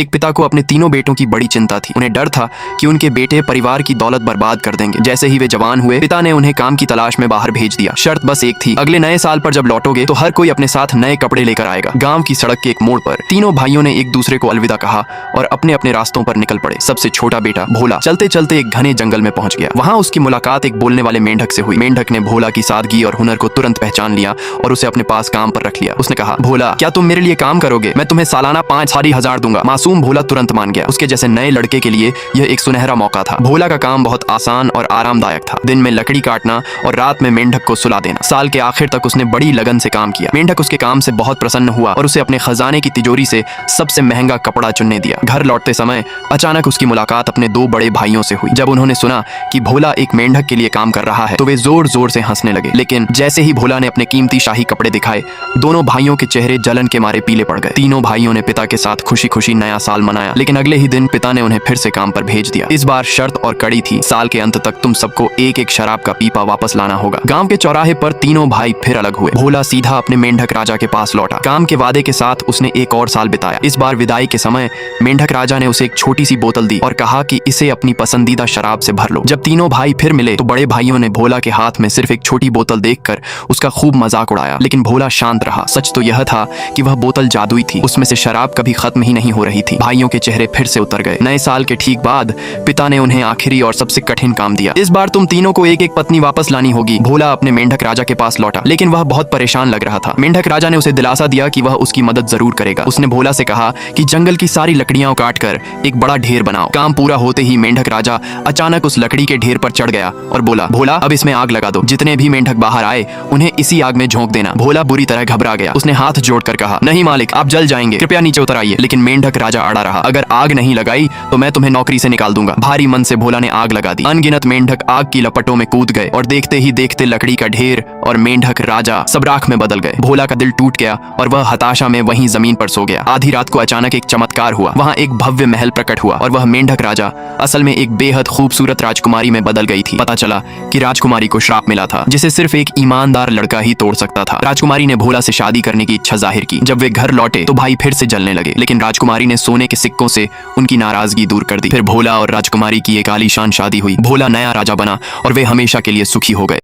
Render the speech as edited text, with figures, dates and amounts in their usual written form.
एक पिता को अपने तीनों बेटों की बड़ी चिंता थी। उन्हें डर था कि उनके बेटे परिवार की दौलत बर्बाद कर देंगे। जैसे ही वे जवान हुए, पिता ने उन्हें काम की तलाश में बाहर भेज दिया। शर्त बस एक थी, अगले नए साल पर जब लौटोगे तो हर कोई अपने साथ नए कपड़े लेकर आएगा। गांव की सड़क के एक मोड़ पर तीनों भाइयों ने एक दूसरे को अलविदा कहा और अपने अपने रास्तों पर निकल पड़े। सबसे छोटा बेटा भोला चलते चलते एक घने जंगल में पहुंच गया। वहां उसकी मुलाकात एक बोलने वाले मेंढक से हुई। मेंढक ने भोला की सादगी और हुनर को तुरंत पहचान लिया और उसे अपने पास काम पर रख लिया। उसने कहा, भोला क्या तुम मेरे लिए काम करोगे? मैं तुम्हें सालाना 5,000 दूंगा। मासूम भोला तुरंत मान गया। उसके जैसे नए लड़के के लिए यह एक सुनहरा मौका था। भोला का काम बहुत आसान और आरामदायक था। दिन में लकड़ी काटना और रात में मेंढक को सुला देना। साल के आखिर तक उसने बड़ी लगन से काम किया। मेंढक उसके काम से बहुत प्रसन्न हुआ और उसे अपने खजाने की तिजोरी से सबसे महंगा कपड़ा चुनने दिया। घर लौटते समय अचानक उसकी मुलाकात अपने दो बड़े भाइयों से हुई। जब उन्होंने सुना कि भोला एक मेंढक के लिए काम कर रहा है तो वे जोर जोर से हंसने लगे। लेकिन जैसे ही भोला ने अपने कीमती शाही कपड़े दिखाए, दोनों भाइयों के चेहरे जलन के मारे पीले पड़ गए। तीनों भाइयों ने पिता के साथ खुशी खुशी नया साल मनाया। लेकिन अगले ही दिन पिता ने उन्हें फिर से काम पर भेज दिया। इस बार शर्त और कड़ी थी, साल के अंत तक तुम सबको एक एक शराब का पीपा वापस लाना होगा। गांव के चौराहे पर तीनों भाई फिर अलग हुए। भोला सीधा अपने मेंढक राजा के पास लौटा। काम के वादे के साथ उसने एक और साल बिताया। इस बार विदाई के समय मेंढक राजा ने उसे एक छोटी सी बोतल दी और कहा कि इसे अपनी पसंदीदा शराब से भर लो। जब तीनों भाई फिर मिले तो बड़े भाइयों ने भोला के हाथ में सिर्फ एक छोटी बोतल देखकर उसका खूब मजाक उड़ाया। लेकिन भोला शांत रहा। सच तो यह था कि वह बोतल जादुई थी। उसमें से शराब कभी खत्म ही नहीं हो रही थी। भाइयों के चेहरे फिर से उतर गए। नए साल के ठीक बाद पिता ने उन्हें आखिरी और सबसे कठिन काम दिया। इस बार तुम तीनों को एक एक पत्नी वापस लानी होगी। भोला अपने मेंढक राजा के पास लौटा, लेकिन वह बहुत परेशान लग रहा था। मेंढक राजा ने उसे दिलासा दिया कि वह उसकी मदद जरूर करेगा। उसने भोला से कहा कि जंगल की सारी लकड़ियां काटकर एक बड़ा ढेर बनाओ। काम पूरा होते ही मेंढक राजा अचानक उस लकड़ी के ढेर पर चढ़ गया और बोला, भोला अब इसमें आग लगा दो। जितने भी मेंढक बाहर आए उन्हें इसी आग में झोंक देना। भोला बुरी तरह घबरा गया। उसने हाथ जोड़कर कहा, नहीं मालिक, आप जल जाएंगे, कृपया नीचे उतर आइए। लेकिन मेंढक राजा अड़ा रहा, अगर आग नहीं लगाई तो मैं तुम्हें नौकरी से निकाल दूंगा। भारी मन से भोला ने आग लगा दी। अनगिनत मेंढक आग की लपटों में कूद गए और देखते ही देखते लकड़ी का ढेर और मेंढक राजा सब राख में बदल गए। भोला का दिल टूट गया और वह हताशा में वहीं जमीन पर सो गया। आधी रात को अचानक एक चमत्कार हुआ। वहां एक भव्य महल प्रकट हुआ और वह मेंढक राजा असल में एक बेहद खूबसूरत राजकुमारी में बदल गई थी। पता चला कि राजकुमारी को श्राप मिला था जिसे सिर्फ एक ईमानदार लड़का ही तोड़ सकता था। राजकुमारी ने भोला से शादी करने की इच्छा जाहिर की। जब वे घर लौटे तो भाई फिर से जलने लगे, लेकिन राजकुमारी ने सोने के सिक्कों से उनकी नाराजगी दूर कर दी। फिर भोला और राजकुमारी की एक आलीशान शादी हुई। भोला नया राजा बना और वे हमेशा के लिए सुखी हो गए।